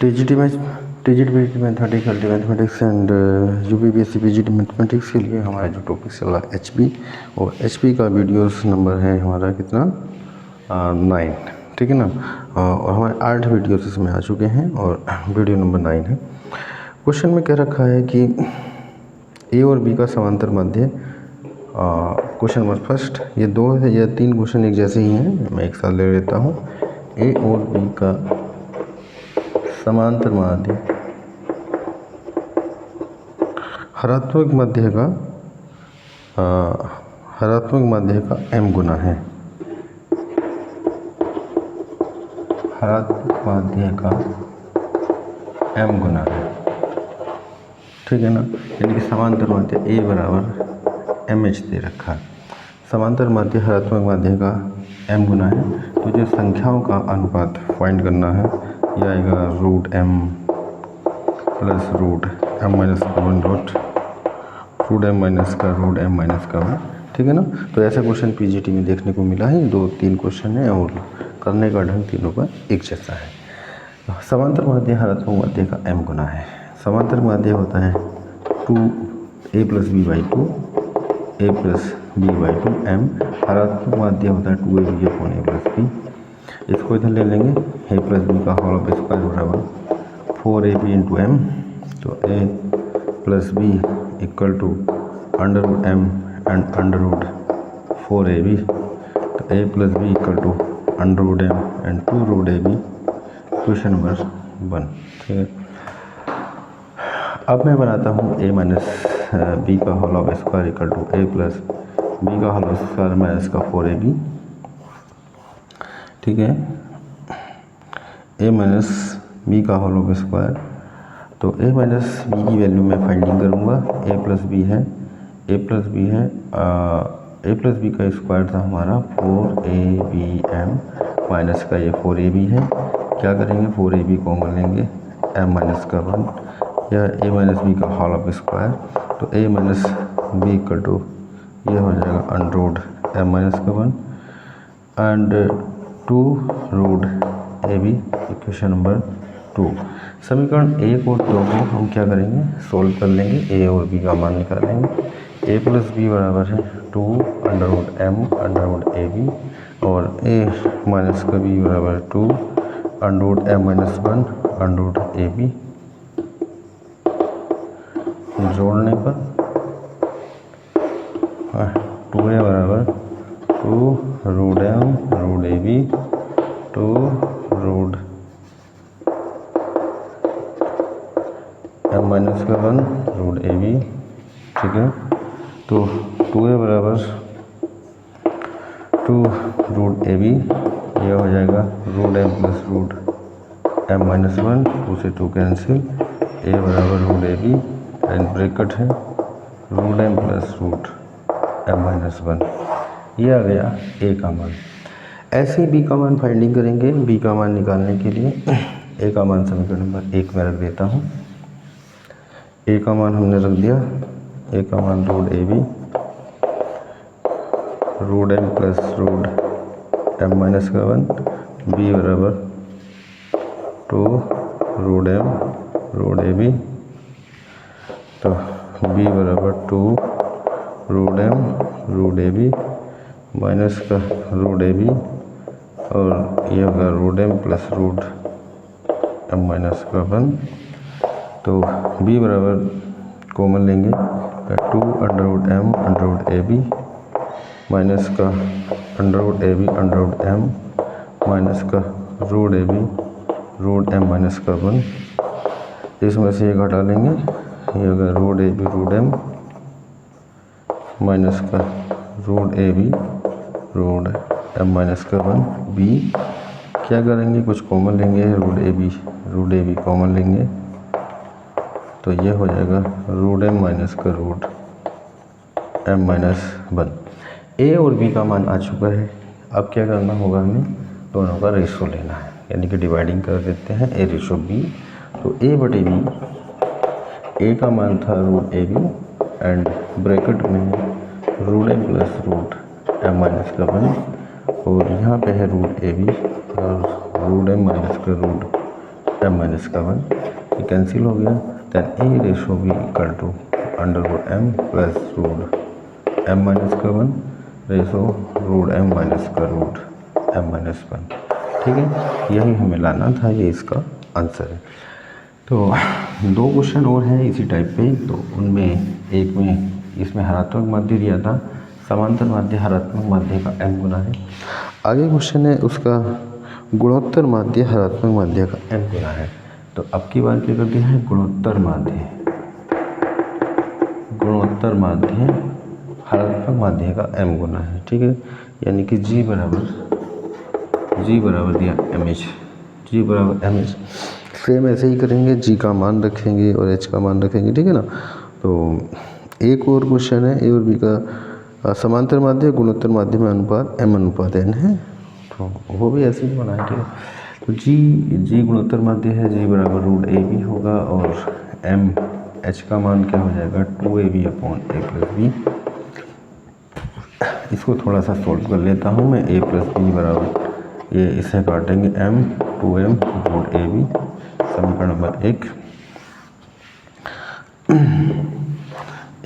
TGT mathematics mathematics and UPPSC PGT mathematics के लिए हमारा जो टॉपिक चल रहा है एचपी, और एचपी का वीडियोस नंबर है हमारा कितना 9, ठीक है ना। और हमारे 8 वीडियोस इसमें आ चुके हैं और वीडियो नंबर 9 है। क्वेश्चन में कह रखा है कि ए और बी का समांतर माध्य, क्वेश्चन नंबर फर्स्ट, ये 2 है या 3 क्वेश्चन एक जैसे ही हैं, मैं एक साथ ले लेता हूँ। ए और बी का समांतर माध्य हरात्मक माध्य का m गुना है। हरात्मक माध्य का m गुना है, ठीक है ना। यानी कि समांतर माध्य a बराबर mh दे रखा है। समांतर माध्य हरात्मक माध्य का m गुना है, तो जो संख्याओं का अनुपात फाइंड करना है, यह आएगा √m प्लस √m माइनस का 1 √m माइनस का √m माइनस का 1, ठीक है ना। तो ऐसा क्वेश्चन पीजीटी में देखने को मिला है। 2-3 क्वेश्चन है और करने का ढंग तीनों का एक जैसा है। समांतर माध्य हरात्मक माध्य का m गुना है। समांतर माध्य होता है 2a plus b/2 a plus b/2 m। हरात्मक माध्य होता है 2ab upon a plus b। इसको इधर ले लेंगे, a प्लस बी का होल स्क्वायर बराबर 4ab इंटू m। तो a plus B equal to √m and √4ab। तो a plus B equal to √m and 2√ab। Question number 1, ठीक है। अब मैं बनाता हूँ a माइनस बी का whole square equal to a plus B का होल स्क्वायर माइनस का 4ab, ठीक है। a माइनस बी का होल स्क्वायर, तो a माइनस बी की वैल्यू मैं फाइंडिंग करूँगा। a प्लस बी है, a प्लस बी का स्क्वायर था हमारा 4abm माइनस का ये 4ab है। क्या करेंगे, 4ab कॉमन लेंगे, m माइनस का 1 या a माइनस बी का होल स्क्वायर। तो a minus B equal to ये हो जाएगा √m माइनस का 1 एंड 2√ab। Equation number 2। समीकरण 1 और 2 को हम क्या करेंगे, सोल्व कर लेंगे, a और b का मान निकालेंगे। a प्लस बी बराबर है 2√m √ab और a माइनस का b बराबर 2√m माइनस 1 √ab। जोड़ने पर 2a बराबर 2√m √ab 2√m माइनस का 1 √ab, ठीक है। तो 2a बराबर 2√ab, यह हो जाएगा √m प्लस √m माइनस 1, 2 से 2 कैंसिल, a बराबर √ab एंड ब्रैकेट है √m प्लस √m माइनस 1। ये आ गया a का मान। ऐसे ही b का मान फाइंडिंग करेंगे। b का मान निकालने के लिए a का मान समीकरण नंबर 1 में रख देता हूँ। a का मान हमने रख दिया, a का मान √ab √m plus √m minus का 1, b बराबर 2√m √ab। तो b बराबर 2√m √ab माइनस का √ab और ये होगा √m प्लस √m माइनस का 1। तो b बराबर कॉमन लेंगे, 2√m √ab माइनस का √ab √m माइनस का √ab माइनस का 1। इसमें से ये घटा लेंगे, ये होगा √ab √m माइनस का √ab माइनस का 1। b क्या करेंगे, कुछ कॉमन लेंगे, √ab कॉमन लेंगे, तो ये हो जाएगा √m माइनस का √m माइनस 1। a और b का मान आ चुका है। अब क्या करना होगा, हमें दोनों का रेशो लेना है, यानी कि डिवाइडिंग कर देते हैं a/b। तो a/b, a का मान था √ab एंड ब्रैकेट में √m प्लस √m माइनस का 1 और यहाँ पे है √ab और √m माइनस का m माइनस का 1, ये कैंसिल हो गया। Then a ratio b equal to under root m plus root m minus का 1 रेशो रूट m माइनस का रूट m माइनस 1। ठीक है, यही हमें लाना था, ये इसका आंसर है। तो दो क्वेश्चन और हैं इसी टाइप पे, तो उनमें एक में इसमें हरात्मक माध्य दिया था, समांतर माध्य हरात्मक माध्य का m गुना है। आगे क्वेश्चन है उसका गुणोत्तर माध्य हरात्मक माध्य का m गुना है। तो अब की बार क्या करते हैं, गुणोत्तर माध्य हरात्मक माध्य का m गुना है। ठीक है, यानी कि g बराबर दिया mh, सेम ऐसे ही करेंगे, g का मान रखेंगे और h का मान रखेंगे। ठीक है ना। तो एक और क्वेश्चन है, ए और बी का समांतर माध्य गुणोत्तर माध्य में अनुपात m अनुपात n है, तो वो भी ऐसे ही बना है। ठीक है, तो g गुणोत्तर माध्य है, g बराबर रूट ए बी होगा और m h का मान क्या हो जाएगा 2ab upon a plus B. इसको थोड़ा सा सोल्व कर लेता हूँ मैं, a प्लस बी बराबर, ये इसे काटेंगे m 2m root A B, समीकरण नंबर 1।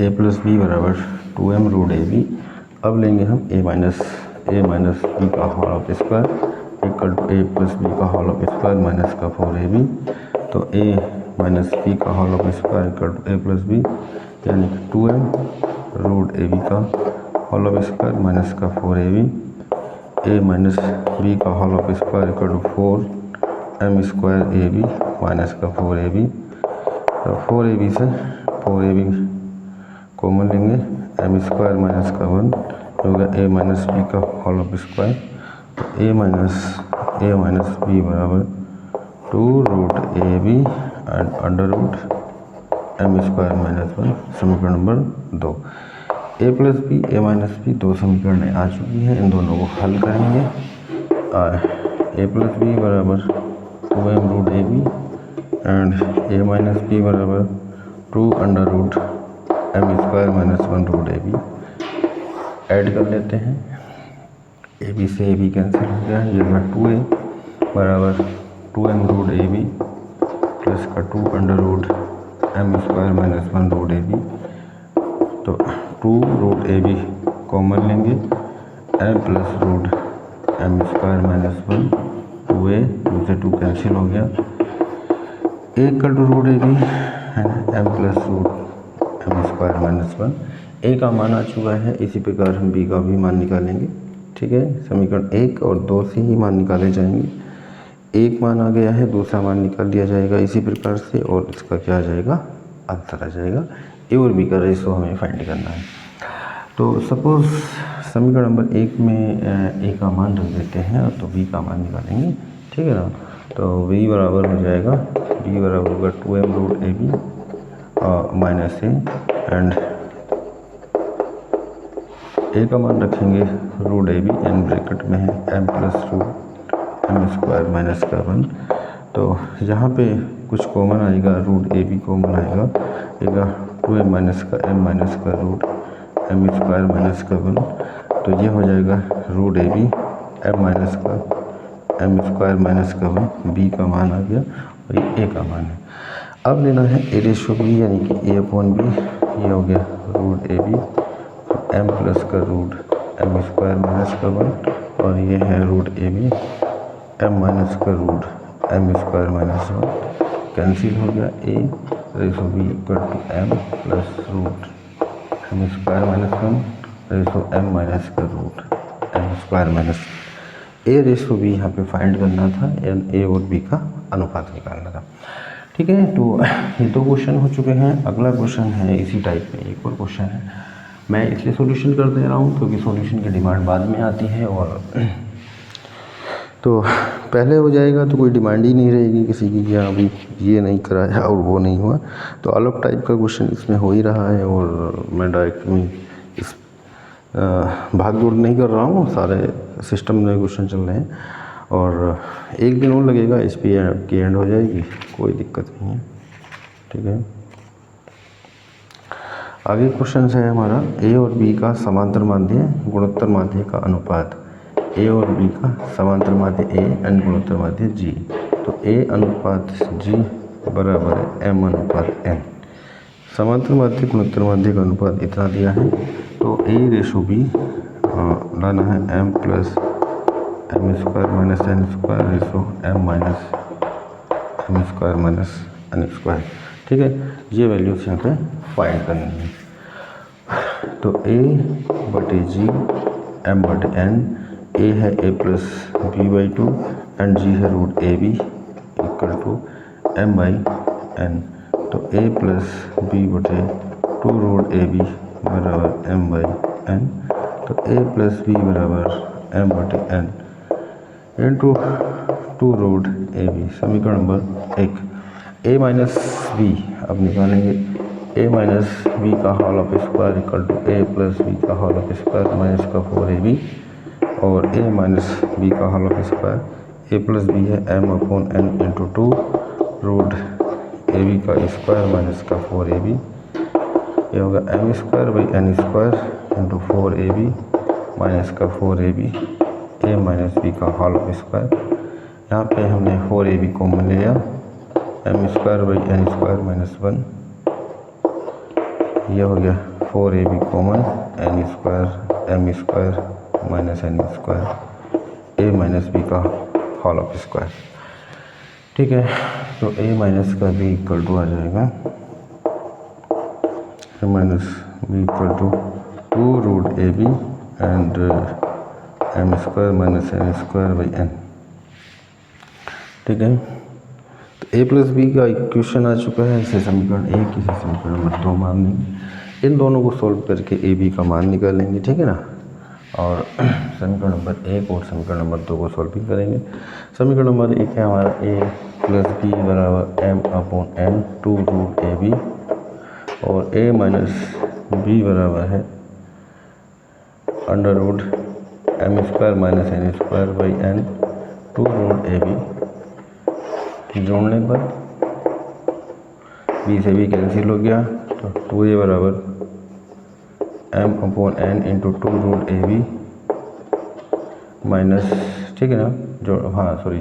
a प्लस बी बराबर 2m रूट ए बी। अब लेंगे हम a माइनस बी का whole of square equal to a plus B का होल ऑफ स्क्वायर माइनस का 4ab। तो a माइनस बी का whole of square equal to a plus B, यानी कि 2m रूट ए बी का whole of square minus का 4ab। a minus B का whole of square equal to 4m square A B minus का 4ab। तो 4ab से 4ab common लेंगे, m square minus का 1 होगा a माइनस बी का होल ऑफ स्क्वायर। तो a माइनस बी बराबर 2 root A B and under root m square minus 1, समीकरण number 2। a plus B a minus B दो समीकरण आ चुकी हैं, इन दोनों को हल करेंगे। a प्लस बी बराबर 2m root A B and a minus B बराबर 2 under root m square minus 1 root A B. Add कर लेते हैं, ए बी से ए बी कैंसिल हो गया, ये होगा 2a बराबर 2m root A B plus का 2 under root m square minus 1 root A B. तो 2 रूट ए बी कॉमन लेंगे, m plus root m square minus 1 2a, 2 से 2 कैंसिल हो गया, a equal to root A B m plus root m square minus 1। a का मान आ चुका है, इसी प्रकार हम b का भी मान निकालेंगे। ठीक है, समीकरण 1 और 2 से ही मान निकाले जाएंगे। एक मान आ गया है, दूसरा मान निकाल दिया जाएगा इसी प्रकार से, और इसका क्या आ जाएगा, आंसर आ जाएगा। ए और बी का रेशो हमें फाइंड करना है। तो सपोज समीकरण नंबर 1 में ए का मान रख देते हैं, तो बी का मान निकालेंगे। ठीक है ना। तो b बराबर हो जाएगा, b बराबर होगा 2m root A B minus A and a का मान रखेंगे root A B and bracket में है m plus root m square minus का 1। तो यहाँ पे कुछ कॉमन आएगा, रूट ए बी कॉमन आएगा, 2m माइनस का m माइनस का रूट m स्क्वायर माइनस का 1। तो ये हो जाएगा root A B m minus का m स्क्वायर माइनस का 1, b का मान आ गया और ये a का मान है। अब लेना है ए रेशो बी, यानी कि a अपॉन बी, ये हो गया root A B m plus का रूट m स्क्वायर माइनस का 1 और ये है root A B m minus का root m square minus 1, cancel हो गया। a ratio B equal to m plus root m square minus 1 ratio m minus का root m square minus. a ratio B यहाँ पे find करना था, a और b का अनुपात निकालना था। ठीक है, तो ये दो क्वेश्चन हो चुके हैं। अगला क्वेश्चन है इसी टाइप में, एक और क्वेश्चन है, मैं इसलिए सॉल्यूशन कर दे रहा हूँ क्योंकि सॉल्यूशन की डिमांड बाद में आती है, और तो पहले हो जाएगा तो कोई डिमांड ही नहीं रहेगी किसी की, या अभी ये नहीं कराया और वो नहीं हुआ। तो अलग टाइप का क्वेश्चन इसमें हो ही रहा है, और मैं डायरेक्ट में इस भाग दौड़ नहीं कर रहा हूँ, सारे सिस्टम में क्वेश्चन चल रहे हैं, और एक दिन और लगेगा, इस पे की एंड हो जाएगी, कोई दिक्कत नहीं है। ठीक है, आगे क्वेश्चन है हमारा, ए और बी का समांतर माध्य गुणोत्तर माध्य का अनुपात, ए और बी का समांतर माध्य ए एंड गुणोत्तर माध्य जी। तो A अनुपात G बराबर है M अनुपात N। समांतर माध्यिक गुणोत्तर माध्यिक अनुपात इतना दिया है, तो A/B लाना है M plus M square minus N square ratio M minus M square minus N square. ठीक है, ये वैल्यूज यहाँ पे फाइंड करनी है। तो A/G M/N, A है A plus B/2 and G है root AB equal to M/N। तो A plus B/2 root AB बराबर M/N। तो A प्लस B बराबर M/N इंटू 2 रूट AB। समीकरण नंबर 1। A माइनस B अब निकालेंगे। A माइनस B का whole of square equal to A plus B का whole of square minus का 4AB, और A माइनस B का whole of square A plus B है M/N into 2 root AB का square minus का 4AB। ये होगा M square by N square into 4AB minus का 4AB A माइनस B का होल ऑफ स्क्वायर। यहाँ पे हमने 4AB कॉमन लिया, M square by N square minus 1। ये हो गया 4AB common, N square M square minus N square A minus B का होल ऑफ स्क्वायर। ठीक है, तो A माइनस का B इक्वल टू आ जाएगा A minus B equal to 2 root AB and M square minus N square by N। ठीक है, तो A प्लस B का इक्वेशन आ चुका है। इसे समीकरण 1, इसे समीकरण नंबर 2 मान लेंगे। इन दोनों को सॉल्व करके A B का मान निकालेंगे। ठीक है ना, और समीकरण नंबर 1 और समीकरण नंबर 2 को सॉल्व भी करेंगे। समीकरण नंबर 1 है हमारा A प्लस B बराबर M/N 2 रूट AB, और A माइनस B बराबर है under root M square minus N square by N 2 root AB। जोड़ने पर B से B कैंसिल हो गया, तो 2A बराबर M/N into 2 root AB minus, ठीक है ना,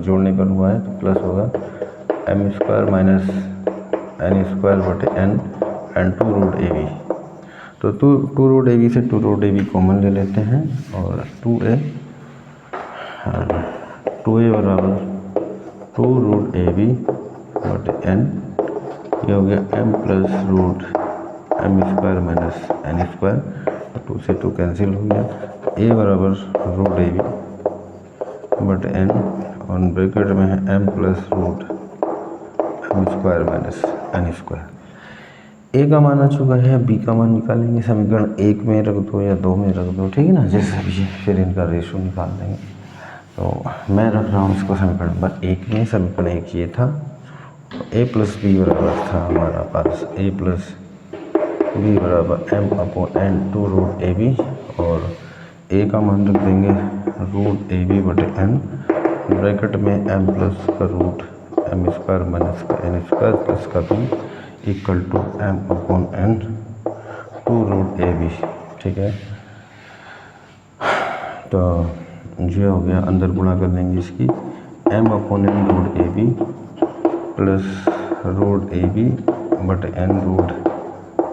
जोड़ने पर हुआ है तो प्लस होगा M square minus N square बटे N एंड 2 रूट AB। तो 2 रूट AB से 2 रूट AB कॉमन ले लेते हैं, और 2A बराबर 2 रूट AB बटे N। ये हो गया M plus root M square minus N square, 2 से 2 कैंसिल हो गया। A बराबर रूट AB बटे N, और ब्रैकेट में है M plus root M square minus N square. A का मान आ चुका है, B का मान निकालेंगे। समीकरण 1 में रख दो या 2 में रख दो, ठीक है ना, जैसे भी है, फिर इनका रेशो निकाल देंगे। तो मैं रख रहा हूँ इसको समीकरण नंबर 1 में। समीकरण 1 ये था, A प्लस B बराबर था हमारा पास A प्लस B बराबर M/N 2 रूट AB, और A का मान रख देंगे रूट AB बटे N, ब्रैकेट में M प्लस का रूट M स्क्वायर माइनस का N स्क्वायर प्लस का B equal to M/N 2 root AB। ठीक है, तो ये हो गया, अंदर गुणा कर देंगे इसकी, M/N root AB plus root AB बटे N root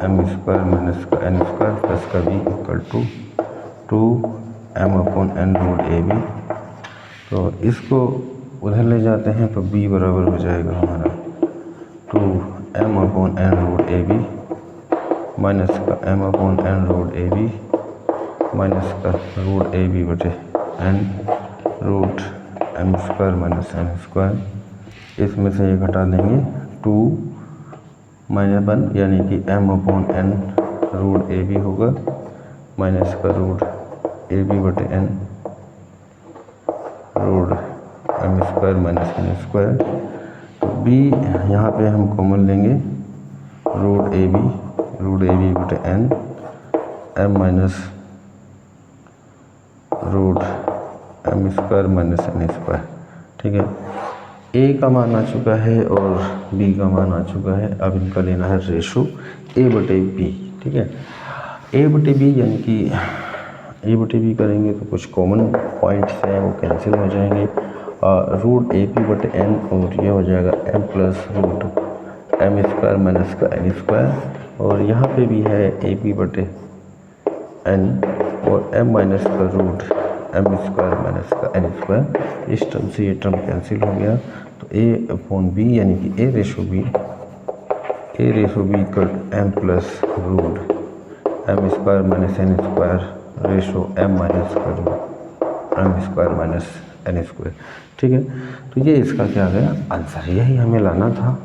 M square minus का N स्क्वायर प्लस का B equal to 2 M/N root AB। तो इसको उधर ले जाते हैं तो B बराबर हो जाएगा हमारा 2 M/N रूट AB माइनस का M/N रूट AB माइनस का रूट AB बटे N root M square minus N square. इसमें से ये घटा देंगे 2 माइनस 1, यानी कि M/N रूट AB होगा माइनस का रूट AB बटे N root M square minus N square. तो B यहाँ पे हम कॉमन लेंगे, रूट AB बटे N M minus root M square minus N square. ठीक है, A का मान आ चुका है और B का मान आ चुका है। अब इनका लेना है रेशो A बटे B। ठीक है, A बटे B यानी कि A बटे B करेंगे तो कुछ कॉमन पॉइंट्स हैं वो कैंसिल हो जाएंगे, रूट ए पी बटे एन, और ये हो जाएगा M plus root M square minus का एन स्क्वायर, और यहाँ पे भी है ए पी बटे एन और एम माइनस का रूट एम स्क्वायर माइनस का एन स्क्वायर। इस टर्म से ये टर्म कैंसिल हो गया, तो ए अपॉन बी यानी कि A ratio B equal M plus root M square minus N square ratio M minus का root M square minus N square. ठीक है, तो ये इसका क्या गया आंसर, यही हमें लाना था।